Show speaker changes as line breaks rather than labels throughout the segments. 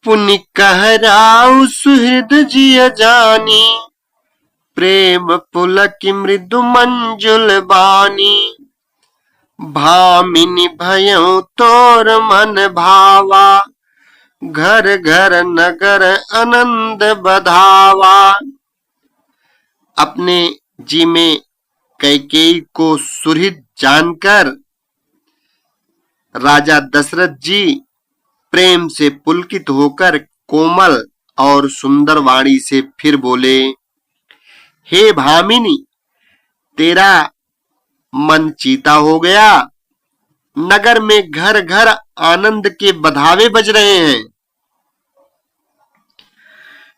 पुनि कहराउ सुहृद जिय जानी, प्रेम पुलक मृदु मंजुल बानी। भामिनी भयउ तोर मन भावा, घर घर नगर आनंद बधावा। अपने जी में कैकेयी को सुहृद जानकर राजा दशरथ जी प्रेम से पुलकित होकर कोमल और सुंदर वाणी से फिर बोले, हे भामिनी, तेरा मन चीता हो गया। नगर में घर घर आनंद के बधावे बज रहे हैं।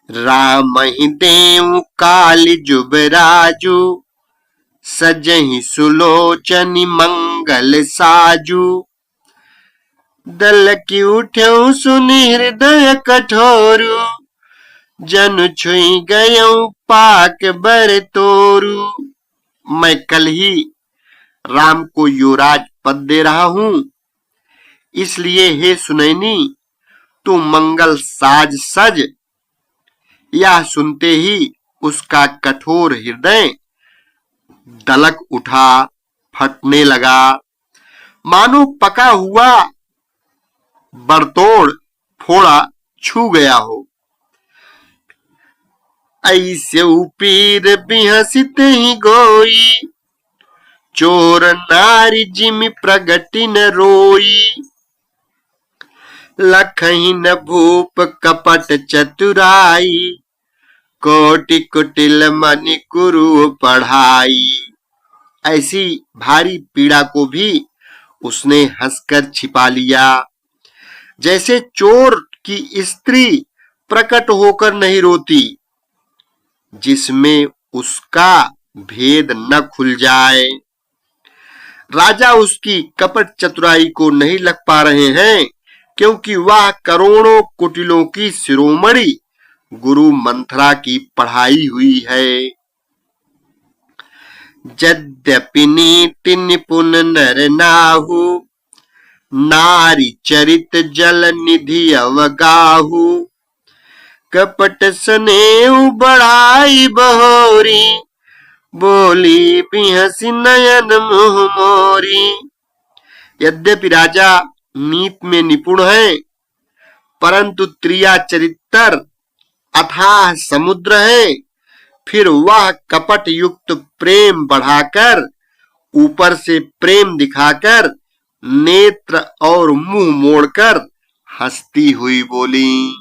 राम ही देव काली जुबराजू, सजहि सुलोचनी मंगल साजू। दल की उठ्यौ सुनि हृदय कठोरु, जन छुई गयौ पाक बर तोरु। मैं कल ही राम को युवराज पद दे रहा हूं, इसलिए हे सुनैनी, तू मंगल साज सज। यह सुनते ही उसका कठोर हृदय दलक उठा, फटने लगा, मानो पका हुआ बरतोड़ फोड़ा छू गया हो। ऐसे पीर बिहसित ही गोई, चोर नारी जिमि प्रगति न रोई। लखहि न भूप कपट चतुराई, कोटि कुटिल मनि कुरु पढ़ाई। ऐसी भारी पीड़ा को भी उसने हंसकर छिपा लिया, जैसे चोर की स्त्री प्रकट होकर नहीं रोती, जिसमें उसका भेद न खुल जाए। राजा उसकी कपट चतुराई को नहीं लग पा रहे हैं, क्योंकि वह करोड़ों कुटिलों की शिरोमणि गुरु मंथरा की पढ़ाई हुई है। यद्यपि नीति निपुण नर नाहु, नारी चरित जल निधि अवगाहु। कपट स्नेह बढ़ाई बहोरी, बोली बिहसी नयन मुह मोरी। यद्यपि राजा नीत में निपुण है, परंतु त्रिया चरित्र अथाह समुद्र है। फिर वह कपट युक्त प्रेम बढ़ाकर, ऊपर से प्रेम दिखाकर, नेत्र और मुंह मोड़कर हंसती हुई बोली,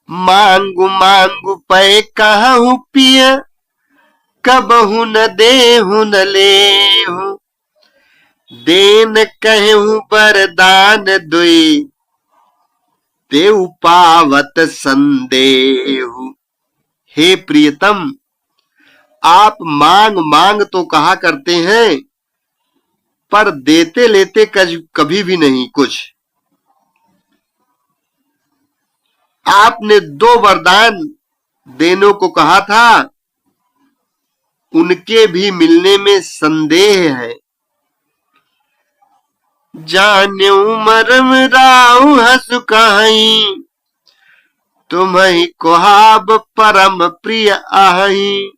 मांगू मांगू पै कहूं पिय, कबहु न देहु न लेहु। देन कहूं वरदान दुई, तेउ पावत संदेहु। हे प्रियतम, आप मांग मांग तो कहा करते हैं, पर देते लेते कभी भी नहीं कुछ। आपने 2 वरदान देने को कहा था, उनके भी मिलने में संदेह है। जान्यू मरम राउ हसु कहीं, तुम्हि कोहाब परम प्रिय आहई।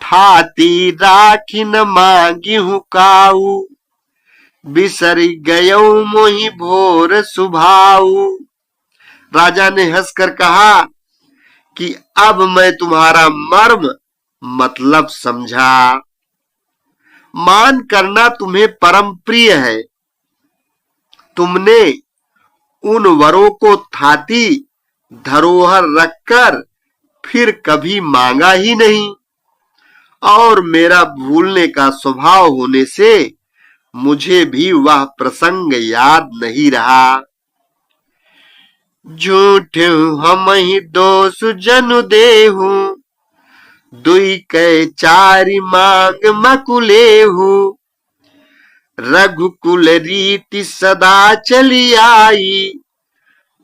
ठाती राखी न मांगी हूं काऊ, बिसर गयो मोहि भोर सुभाऊ। राजा ने हंसकर कहा कि अब मैं तुम्हारा मर्म मतलब समझा। मान करना तुम्हें परम प्रिय है। तुमने उन वरों को थाती धरोहर रखकर फिर कभी मांगा ही नहीं, और मेरा भूलने का स्वभाव होने से मुझे भी वह प्रसंग याद नहीं रहा। झूठ हम ही दोष जनु देहु, दुई कै चारि मांग मकुलेहु। रघुकुल रीति सदा चली आई,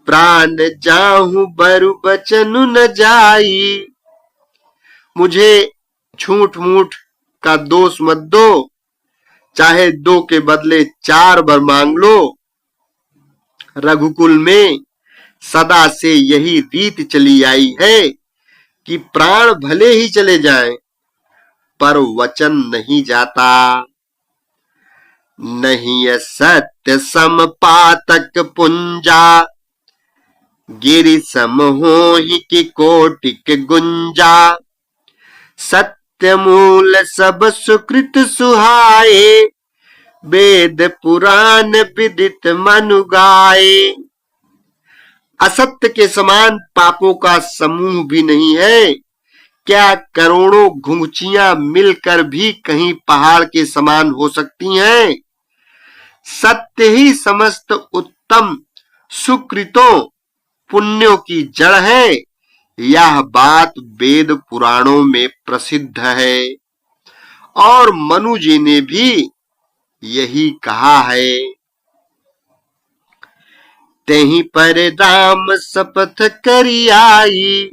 प्राण जाहु बरु बचनु न जाई। मुझे झूठ मूठ का दोष मत दो, चाहे 2 के बदले 4 बार मांग लो, रघुकुल में सदा से यही रीत चली आई है कि प्राण भले ही चले जाएं, पर वचन नहीं जाता। नहीं सत्य सम पातक पुंजा, गिरि सम होहि कि कोटिक गुंजा। सत्य मूल सब सुकृत सुहाए, वेद पुराण विदित मनु गाए। असत्य के समान पापों का समूह भी नहीं है। क्या करोड़ों घुंघचियां मिलकर भी कहीं पहाड़ के समान हो सकती हैं? सत्य ही समस्त उत्तम सुकृतों पुण्यों की जड़ है। यह बात वेद पुराणों में प्रसिद्ध है और मनु जी ने भी यही कहा है। तेहि पर राम शपथ करी आई,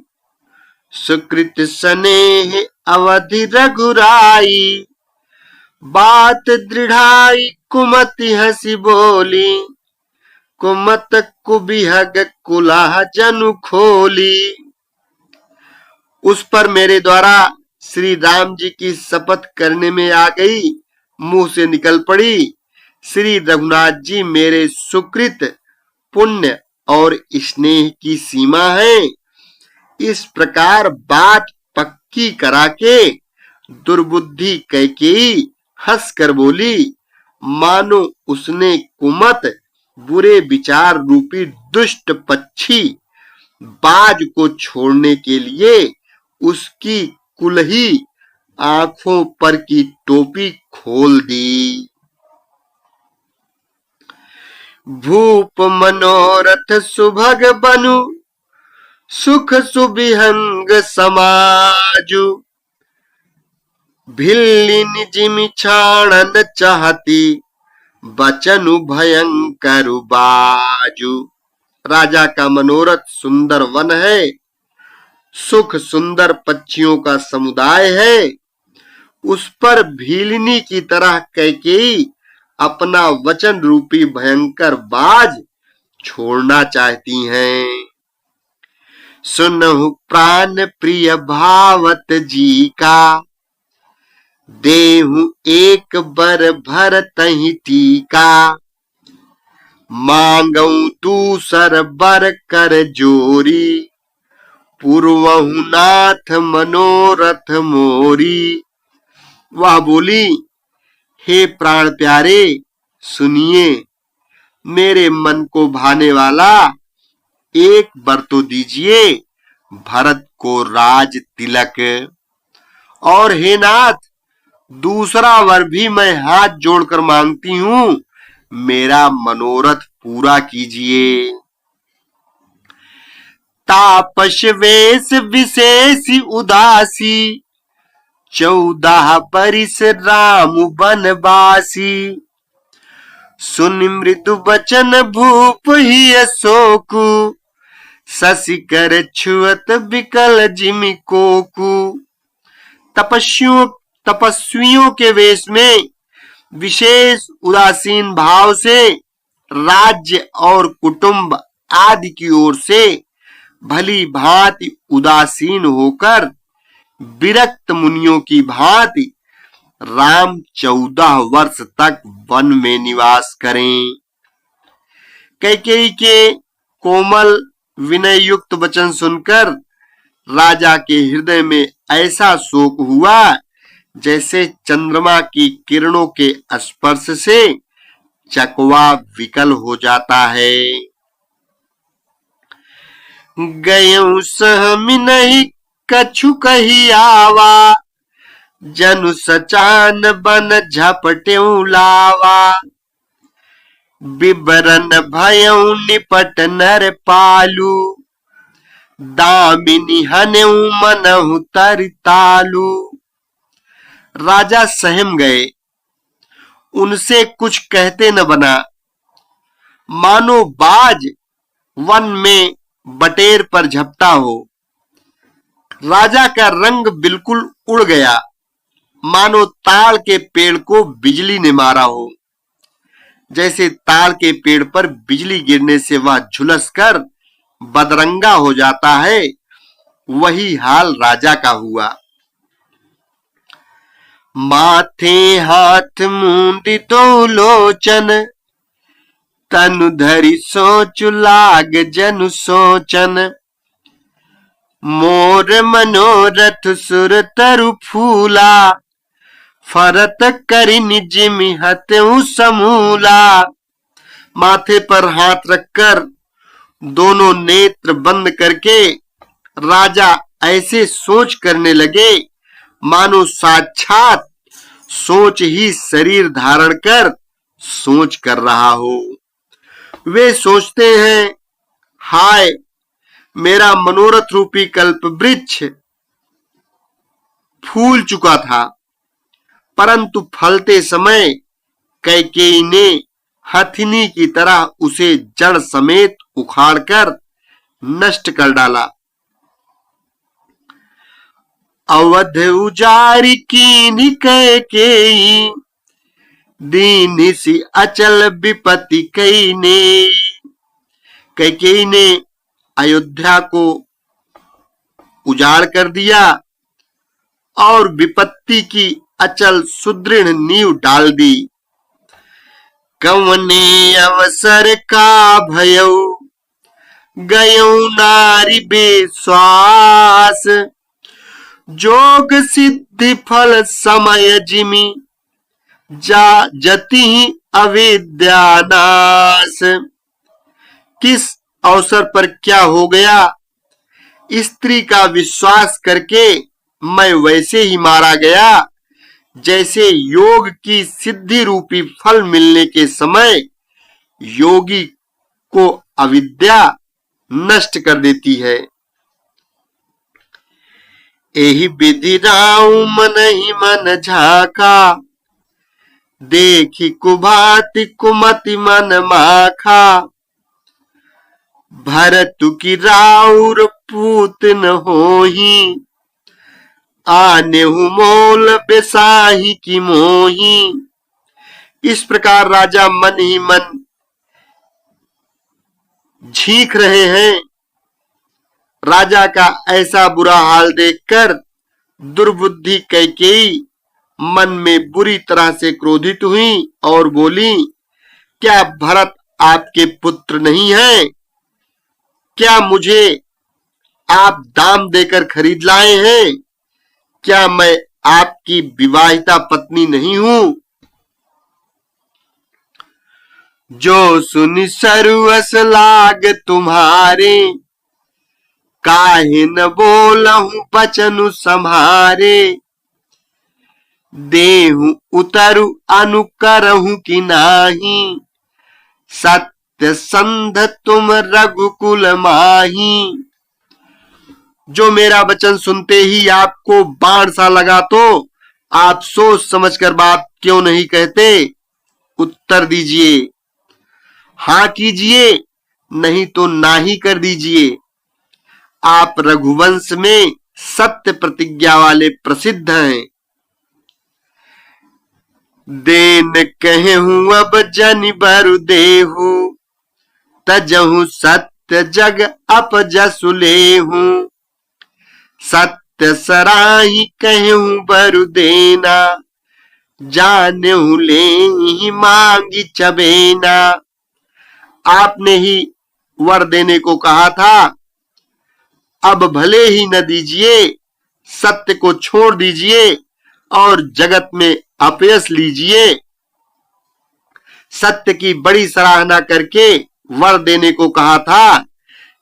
सुकृत स्नेह अवधि रघुराई। बात दृढ़ाई कुमति हंसी बोली, कुमत कुबिहग कुलाह जनु खोली। उस पर मेरे द्वारा श्री राम जी की शपथ करने में आ गई, मुंह से निकल पड़ी। श्री रघुनाथ जी मेरे सुकृत पुण्य और स्नेह की सीमा है। इस प्रकार बात पक्की करा के दुर्बुद्धि कैकेयी हंस कर बोली, मानो उसने कुमत बुरे विचार रूपी दुष्ट पक्षी बाज को छोड़ने के लिए उसकी कुलही आंखों पर की टोपी खोल दी। भूप मनोरथ सुभग बनु, सुख सुबिहंग समाजु। भिल्लिन जिमि छाणन चाहती, बचनु भयंकर बाजु। राजा का मनोरथ सुंदर वन है, सुख सुंदर पक्षियों का समुदाय है। उस पर भीलिनी की तरह कैकेयी अपना वचन रूपी भयंकर बाज छोड़ना चाहती हैं। सुनहु प्राण प्रिय भावत जी का, देहु एक बर भर तहि टीका। मांगऊ दूसर बर कर जोरी, पूर्वहु नाथ मनोरथ मोरी। वह बोली, हे प्राण प्यारे सुनिए, मेरे मन को भाने वाला एक वर तो दीजिए, भरत को राज तिलक। और हे नाथ, दूसरा वर भी मैं हाथ जोड़कर मांगती हूं, मेरा मनोरथ पूरा कीजिए। तापस वेश विशेष उदासी, 14 बरिस राम बनवासी। सुनि मृदु बचन भूप ही अशोकु, शशि कर छुअत विकल जिमि कोकु। तपस्वियों के वेश में विशेष उदासीन भाव से राज्य और कुटुंब आदि की ओर से भली भांति उदासीन होकर विरक्त मुनियों की भांति राम 14 वर्ष तक वन में निवास करें। कैकेयी के कोमल विनय युक्त वचन सुनकर राजा के हृदय में ऐसा शोक हुआ जैसे चंद्रमा की किरणों के स्पर्श से चकवा विकल हो जाता है। गयऊ सहमि नहीं कछु कही आवा, जनु सचान बन झपटेऊ लावा। बिबरन भयऊ निपट नर पालू, दामिनी हनेऊ मनहु तरतालू। राजा सहम गए, उनसे कुछ कहते न बना। मानो बाज वन में बटेर पर झपटा हो। राजा का रंग बिल्कुल उड़ गया, मानो ताड़ के पेड़ को बिजली ने मारा हो। जैसे ताड़ के पेड़ पर बिजली गिरने से वह झुलसकर बदरंगा हो जाता है, वही हाल राजा का हुआ। माथे हाथ मूंदी दो लोचन, तनु धरि सोचु लाग जनु सोचन। मोर मनोरथ सुर तरु फूला, फरत करि निज मिहतउ समूला। माथे पर हाथ रखकर दोनों नेत्र बंद करके राजा ऐसे सोच करने लगे मानो साक्षात सोच ही शरीर धारण कर सोच कर रहा हो। वे सोचते हैं, हाय मेरा मनोरथ रूपी कल्प वृक्ष फूल चुका था, परंतु फलते समय कैकेयी ने हथिनी की तरह उसे जड़ समेत उखाड़कर नष्ट कर डाला। अवध उजारी कीनी कैकेयी, दीन सी अचल विपत्ति कई ने। कैकेयी ने अयोध्या को उजाड़ कर दिया और विपत्ति की अचल सुदृढ़ नींव डाल दी। कवने अवसर का भयउ, गयउ नारी बेश्वास। जोग सिद्धि फल समय जिमि, जा जति अविद्या नाश। किस अवसर पर क्या हो गया? स्त्री का विश्वास करके मैं वैसे ही मारा गया जैसे योग की सिद्धि रूपी फल मिलने के समय योगी को अविद्या नष्ट कर देती है। एहि विधि राउ मन ही मन झाका, देखी कुभाति कुमति मन माखा। भरतु की राउर पूत न होही, आनेहु मोल बेसाही की मोही। इस प्रकार राजा मन ही मन झींक रहे हैं। राजा का ऐसा बुरा हाल देखकर दुर्बुद्धि कैकेयी मन में बुरी तरह से क्रोधित हुई और बोली, क्या भरत आपके पुत्र नहीं है? क्या मुझे आप दाम देकर खरीद लाए हैं? क्या मैं आपकी विवाहिता पत्नी नहीं हूं? जो सुनि सरवस लाग तुम्हारे, काहे न बोलहु बचनु सम्हारे। देहु उतरु अनुकरहु कि नाही, सत्य संध तुम रघुकुल माही। जो मेरा वचन सुनते ही आपको बाण सा लगा तो आप सोच समझकर बात क्यों नहीं कहते? उत्तर दीजिए, हां कीजिए, नहीं तो नाही कर दीजिए। आप रघुवंश में सत्य प्रतिज्ञा वाले प्रसिद्ध हैं। देन कहूं अब जनि बरु देहु, तजहु सत्य जग अपजसु लेहु। सत्य सराही कहूं बरु देना, जानहु लेहि मांगी चबेना। आपने ही वर देने को कहा था, अब भले ही न दीजिए, सत्य को छोड़ दीजिए और जगत में अपयश लीजिए। सत्य की बड़ी सराहना करके वर देने को कहा था,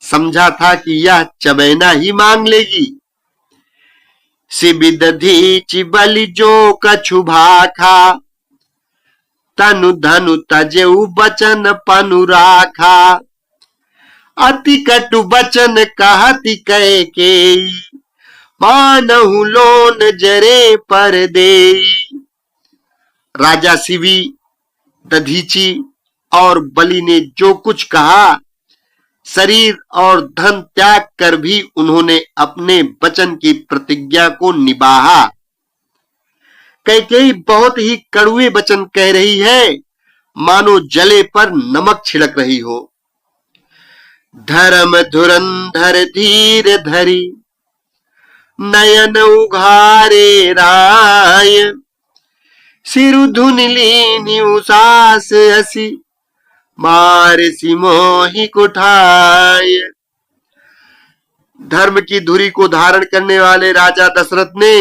समझा था कि यह चबैना ही मांग लेगी। सिबिद धीचि बलि जो कछु भाखा, तनु धनु तजेउ बचन पनु राखा। अति कटु बचन कहति कैकेयी, मानहु लोन जरे पर देई। राजा शिवी, दधीची और बलि ने जो कुछ कहा, शरीर और धन त्याग कर भी उन्होंने अपने वचन की प्रतिज्ञा को निभाया। कैकेयी बहुत ही कड़वे वचन कह रही है मानो जले पर नमक छिड़क रही हो। धर्म धुरंधर धीर धरी नयन उघारे राय, सिरु धुन लीनी उसास हसी मार सी मोहि कुठाय। धर्म की धुरी को धारण करने वाले राजा दशरथ ने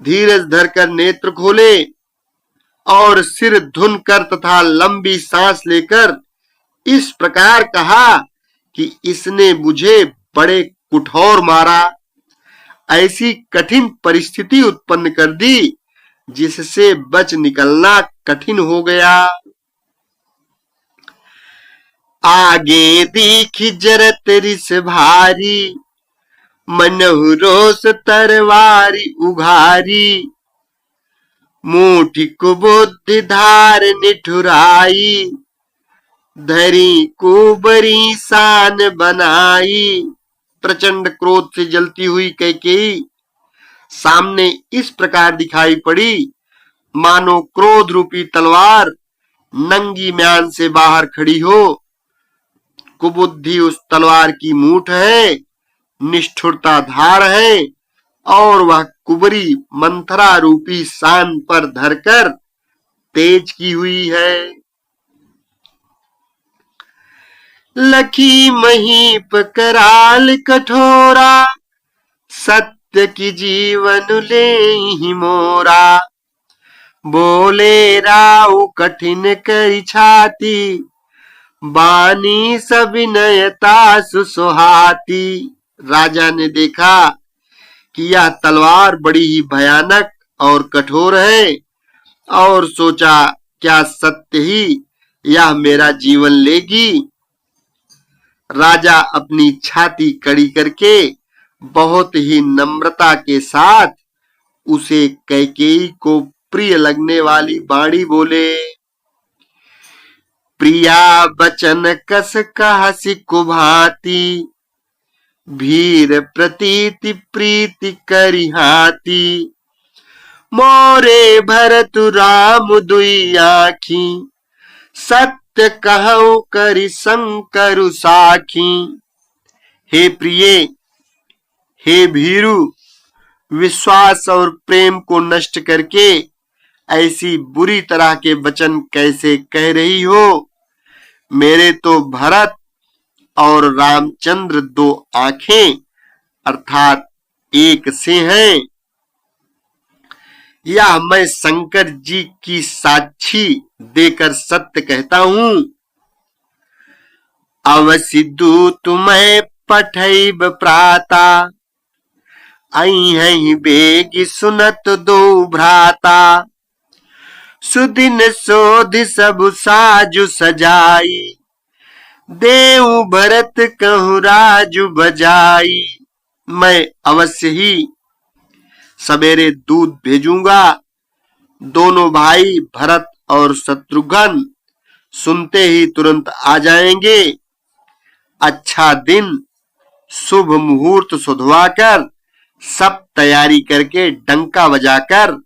धीरज धरकर नेत्र खोले और सिर धुन कर तथा लंबी सांस लेकर इस प्रकार कहा कि इसने मुझे बड़े कुठौर मारा, ऐसी कठिन परिस्थिति उत्पन्न कर दी जिससे बच निकलना कठिन हो गया। आगे दीखी जरत रिस भारी, मनहु रोष तरवारी उघारी, मुठी कुबुद्धि धार निठुराई, धरी कुबरी शान बनाई। प्रचंड क्रोध से जलती हुई कैकेयी सामने इस प्रकार दिखाई पड़ी मानो क्रोध रूपी तलवार नंगी म्यान से बाहर खड़ी हो। कुबुद्धि उस तलवार की मूठ है, निष्ठुरता धार है और वह कुबरी मंथरा रूपी शान पर धरकर तेज की हुई है। लखी महीप कराल कठोरा, सत्य की जीवन ले ही मोरा, बोले राउ कठिन करी छाती, बानी सविनयता सुसुहाती। राजा ने देखा कि यह तलवार बड़ी ही भयानक और कठोर है और सोचा क्या सत्य ही यह मेरा जीवन लेगी। राजा अपनी छाती कड़ी करके बहुत ही नम्रता के साथ उसे कैकेयी को प्रिय लगने वाली वाणी बोले। प्रिया बचन कस कहसी कुभाती, भीर प्रतीति प्रीति करिहाती, मोरे भरत राम दुई आखी, सत्य कहूं करि शंकर साखी। हे प्रिय, हे भीरु, विश्वास और प्रेम को नष्ट करके ऐसी बुरी तरह के वचन कैसे कह रही हो। मेरे तो भरत और रामचंद्र दो आंखें अर्थात एक से हैं। यह मैं शंकर जी की साक्षी देकर सत्य कहता हूं। अवसि दूत मैं पठैब प्राता, आई है बेगी सुनत दो भ्राता, सुदिन सोध सब साजु सजाई, देऊ भरत कहूं राजु बजाई। मैं अवश्य ही सवेरे दूध भेजूंगा। दोनों भाई भरत और शत्रुघ्न सुनते ही तुरंत आ जाएंगे। अच्छा दिन शुभ मुहूर्त सुधवाकर सब तैयारी करके डंका बजाकर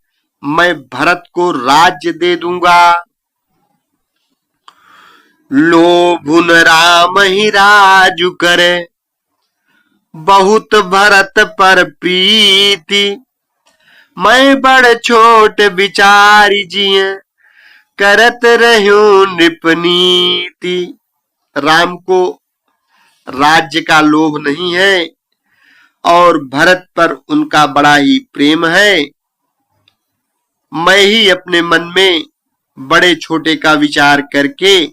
मैं भरत को राज्य दे दूंगा। लोभुन राम ही राजु करे, बहुत भरत पर प्रीति, मैं बड़ छोट विचारी जिय, करत रहूं नृपनीति। राम को राज्य का लोभ नहीं है और भरत पर उनका बड़ा ही प्रेम है। मैं ही अपने मन में बड़े छोटे का विचार करके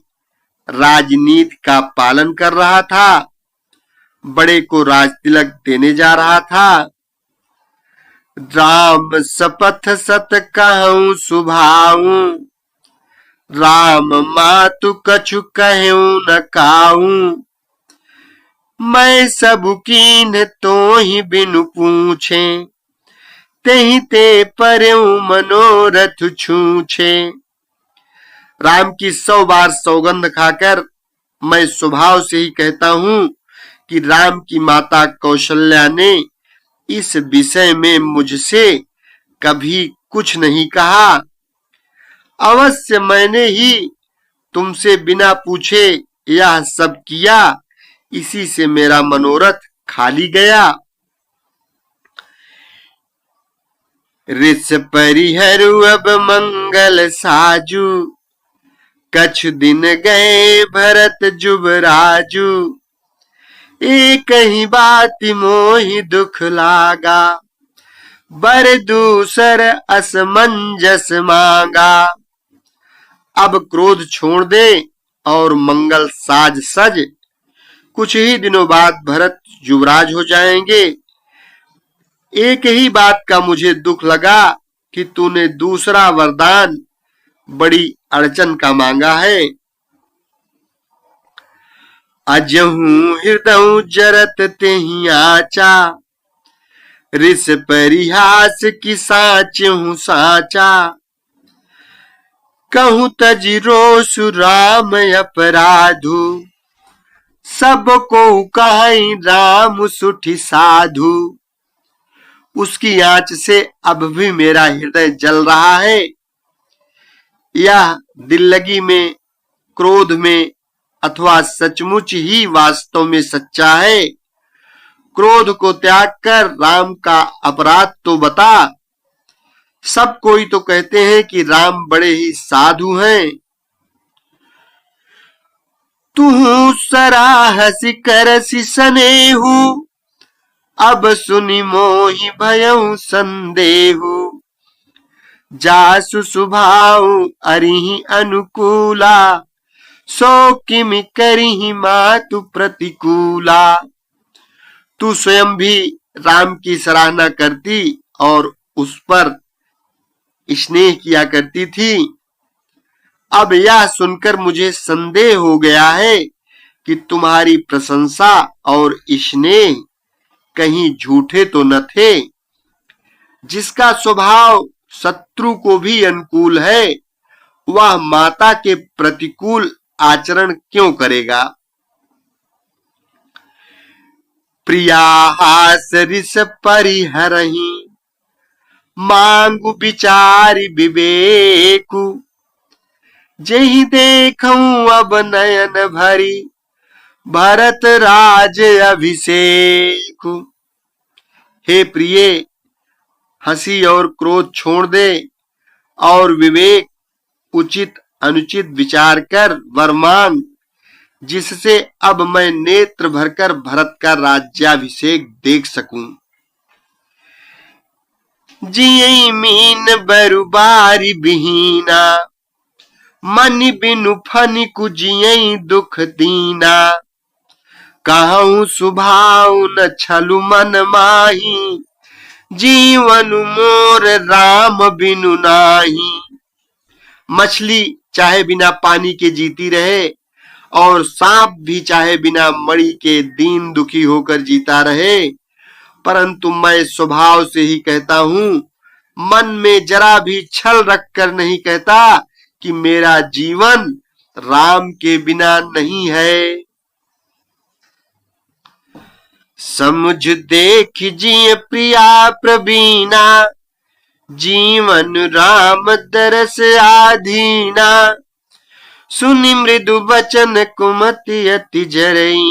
राजनीति का पालन कर रहा था, बड़े को राज तिलक देने जा रहा था। राम शपथ सत कहूं सुभाऊं, राम मातु कछु कहूं न काऊं, मैं सब कीन तो ही बिनु पूछे, तेहि ते परऊं मनोरथ छूछे। राम की 100 बार सौगंध खाकर मैं स्वभाव से ही कहता हूं कि राम की माता कौशल्या ने इस विषय में मुझसे कभी कुछ नहीं कहा। अवश्य मैंने ही तुमसे बिना पूछे यह सब किया, इसी से मेरा मनोरथ खाली गया। ऋष परिहरु अब मंगल साजू, कछु दिन गए भरत जुबराजू। एक ही बात मोहि दुख लागा, बर दूसर असमंजस मांगा। अब क्रोध छोड़ दे और मंगल साज सज, कुछ ही दिनों बाद भरत युवराज हो जाएंगे। एक ही बात का मुझे दुख लगा कि तूने दूसरा वरदान बड़ी अड़चन का मांगा है। अजहू हृदय जरत तेहि आचा, ऋष परिहास की साचहु साचा। कहूँ तजि रोषु राम अपराधु, सब को कहीं राम सुठी साधु। उसकी आंच से अब भी मेरा हृदय जल रहा है। यह दिल लगी में, क्रोध में अथवा सचमुच ही वास्तव में सच्चा है। क्रोध को त्याग कर राम का अपराध तो बता। सब कोई तो कहते हैं कि राम बड़े ही साधु हैं। तू सराहसी करसी सनेहु, अब सुनि मोहि भयउ संदेहु। जासु सुभाउ अरिहि अनुकूला, सो किमि करिहि मातु प्रतिकूला। तू स्वयं भी राम की सराहना करती और उस पर स्नेह किया करती थी। अब यह सुनकर मुझे संदेह हो गया है कि तुम्हारी प्रशंसा और स्नेह कहीं झूठे तो न थे। जिसका स्वभाव शत्रु को भी अनुकूल है, वह माता के प्रतिकूल आचरण क्यों करेगा। प्रियाहास ऋष परिहरहि, मांगु विचारि विवेकु। जेहि देखऊं अब नयन भरी, भरत राज अभिषेक। हे प्रिय, हंसी और क्रोध छोड़ दे और विवेक उचित अनुचित विचार कर वर मांग, जिससे अब मैं नेत्र भरकर भरत का राज्याभिषेक देख सकूं। जियई मीन बरुबारी बिहीना, मनि बिनु फनिकु जियई दुख दीना। कहूँ सुभाव न छलु मन माही, जीवन मोर राम बिनु नाही। मछली चाहे बिना पानी के जीती रहे और सांप भी चाहे बिना मणि के दीन दुखी होकर जीता रहे, परंतु मैं स्वभाव से ही कहता हूँ, मन में जरा भी छल रखकर नहीं कहता कि मेरा जीवन राम के बिना नहीं है। समुझ देख जिय प्रिया प्रवीणा, जीवन राम दरस आधीना। सुनि मृदु बचन कुमति अति जरई,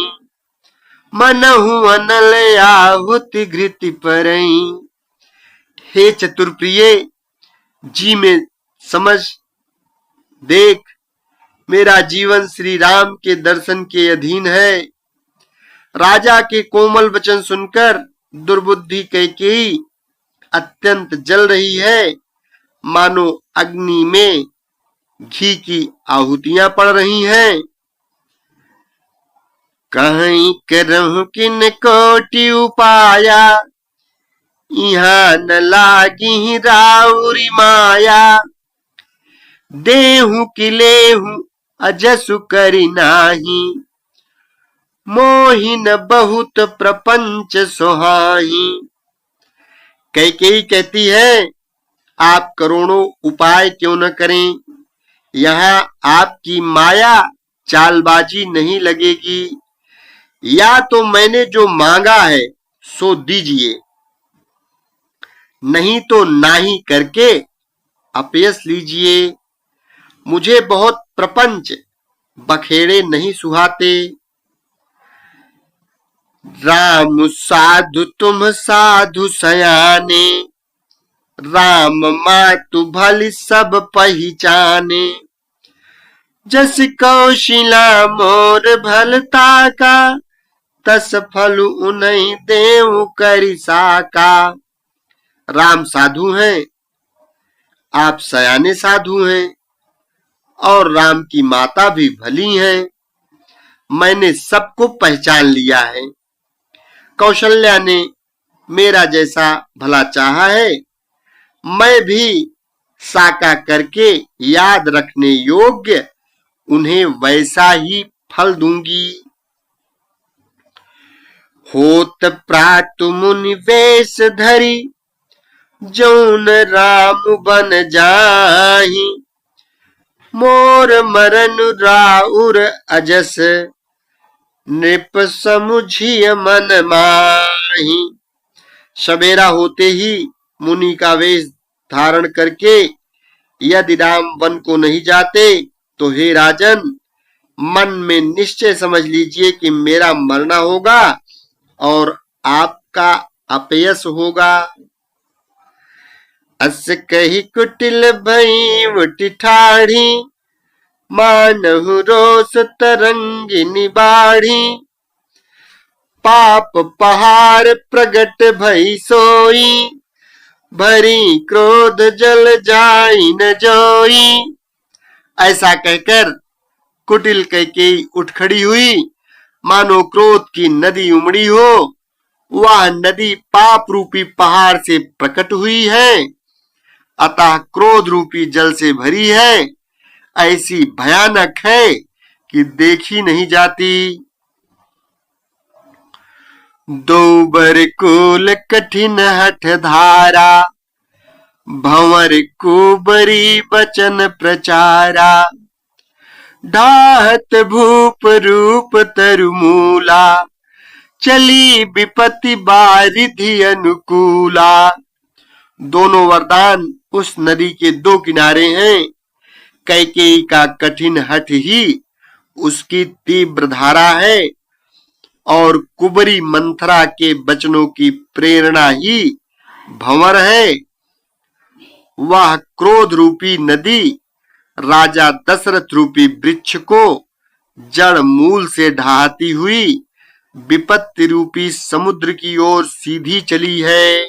मनहु अनल आहुति घृति परई। हे चतुर प्रिय, जी में समझ देख, मेरा जीवन श्री राम के दर्शन के अधीन है। राजा के कोमल वचन सुनकर दुर्बुद्धि कैकेयी अत्यंत जल रही है, मानो अग्नि में घी की आहुतियां पड़ रही हैं। कहीं करहु किन कोटि उपाया, यहाँ न लागी राउरी माया। देहु कि लेहु अजसु करि नाही, मोहि न बहुत प्रपंच सोहाही। कैकेयी कहती है, आप करोड़ों उपाय क्यों न करें, यहाँ आपकी माया चालबाजी नहीं लगेगी। या तो मैंने जो मांगा है सो दीजिए, नहीं तो नाही करके अपयश लीजिए। मुझे बहुत प्रपंच बखेड़े नहीं सुहाते। राम साधु तुम साधु सयाने, राम मातु भली सब पहिचाने। जस कौशिला मोर भलता का, तस फल उन्हीं देव करि साका। राम साधु हैं, आप सयाने साधु हैं, और राम की माता भी भली हैं। मैंने सबको पहचान लिया है। कौशल्या ने मेरा जैसा भला चाहा है, मैं भी साका करके याद रखने योग्य उन्हें वैसा ही फल दूंगी। होत प्रातु मुनि वेश धरी, जौन राम बन जाहि। मोर मरन राउर अजस, नृप समुझिय मन माही। सवेरा होते ही मुनि का वेश धारण करके यदि राम वन को नहीं जाते तो हे राजन, मन में निश्चय समझ लीजिए कि मेरा मरना होगा और आपका अपयश होगा। अस कही कुटिल भई ठाढ़ी, मानहु रोष तरंगिनी बाढ़ी। पाप पहाड़ प्रगट भई सोई, भरी क्रोध जल जाई न जोई। ऐसा कहकर कुटिल कैकेयी उठ खड़ी हुई, मानो क्रोध की नदी उमड़ी हो। वह नदी पाप रूपी पहाड़ से प्रकट हुई है, अतः क्रोध रूपी जल से भरी है। ऐसी भयानक है कि देखी नहीं जाती। दो बर कुल कठिन हठ धारा, भंवर कुबरी बचन प्रचारा। ढाहत भूप रूप तरुमूला, चली विपत्ति बारिधि अनुकूला। दोनों वरदान उस नदी के दो किनारे हैं। कैकेयी का कठिन हठ ही उसकी तीव्र धारा है, और कुबरी मंथरा के बचनों की प्रेरणा ही भंवर है। वह क्रोध रूपी नदी राजा दशरथ रूपी वृक्ष को जड़ मूल से ढहाती हुई विपत्ति रूपी समुद्र की ओर सीधी चली है।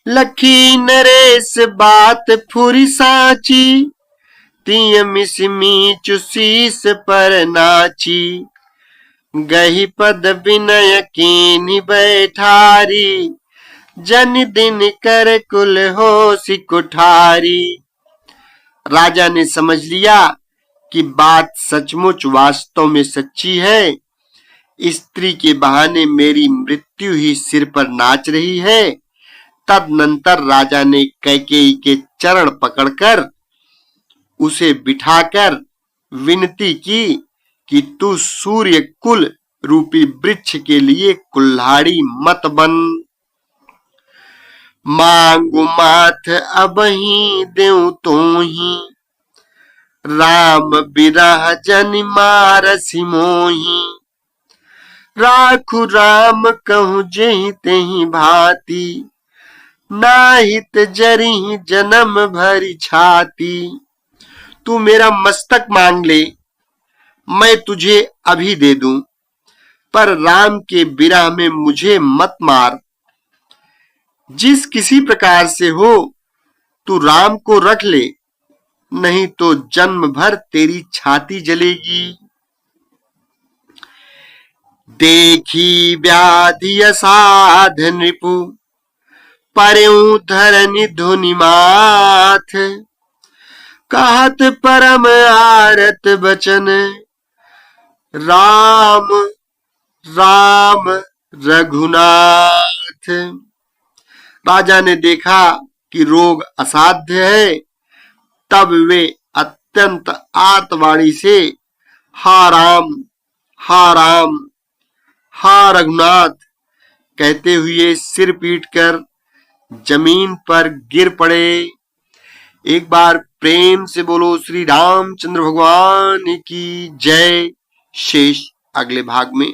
लखी नरेश बात फुरी साची, तिय मिसमी चुसीस पर नाची। गही पद विनय कीनी बैठारी, जन दिन कर कुल होसी कुठारी। राजा ने समझ लिया कि बात सचमुच वास्तव में सच्ची है। स्त्री के बहाने मेरी मृत्यु ही सिर पर नाच रही है। तदनंतर राजा ने कैकेयी के चरण पकड़कर उसे बिठाकर विनती की कि तू सूर्य कुल रूपी वृक्ष के लिए कुल्हाड़ी मत बन। मांगु माथ अबही देऊ तोही, राम बिरह जनि मारसि मोही। राखु राम कहूँ जेहि तेहि भांति, नाहित जरिहि जन्म भरी छाती। तू मेरा मस्तक मांग ले, मैं तुझे अभी दे दूं, पर राम के विरह में मुझे मत मार। जिस किसी प्रकार से हो तू राम को रख ले, नहीं तो जन्म भर तेरी छाती जलेगी। देखी व्याधि असाध नृपु, परयू धरनि धुनि माथ। कहत परम आरत बचन, राम राम रघुनाथ। राजा ने देखा कि रोग असाध्य है, तब वे अत्यंत आर्तवाणी से हा राम हा राम हा रघुनाथ कहते हुए सिर पीटकर जमीन पर गिर पड़े। एक बार प्रेम से बोलो श्री रामचंद्र भगवान की जय। शेष अगले भाग में।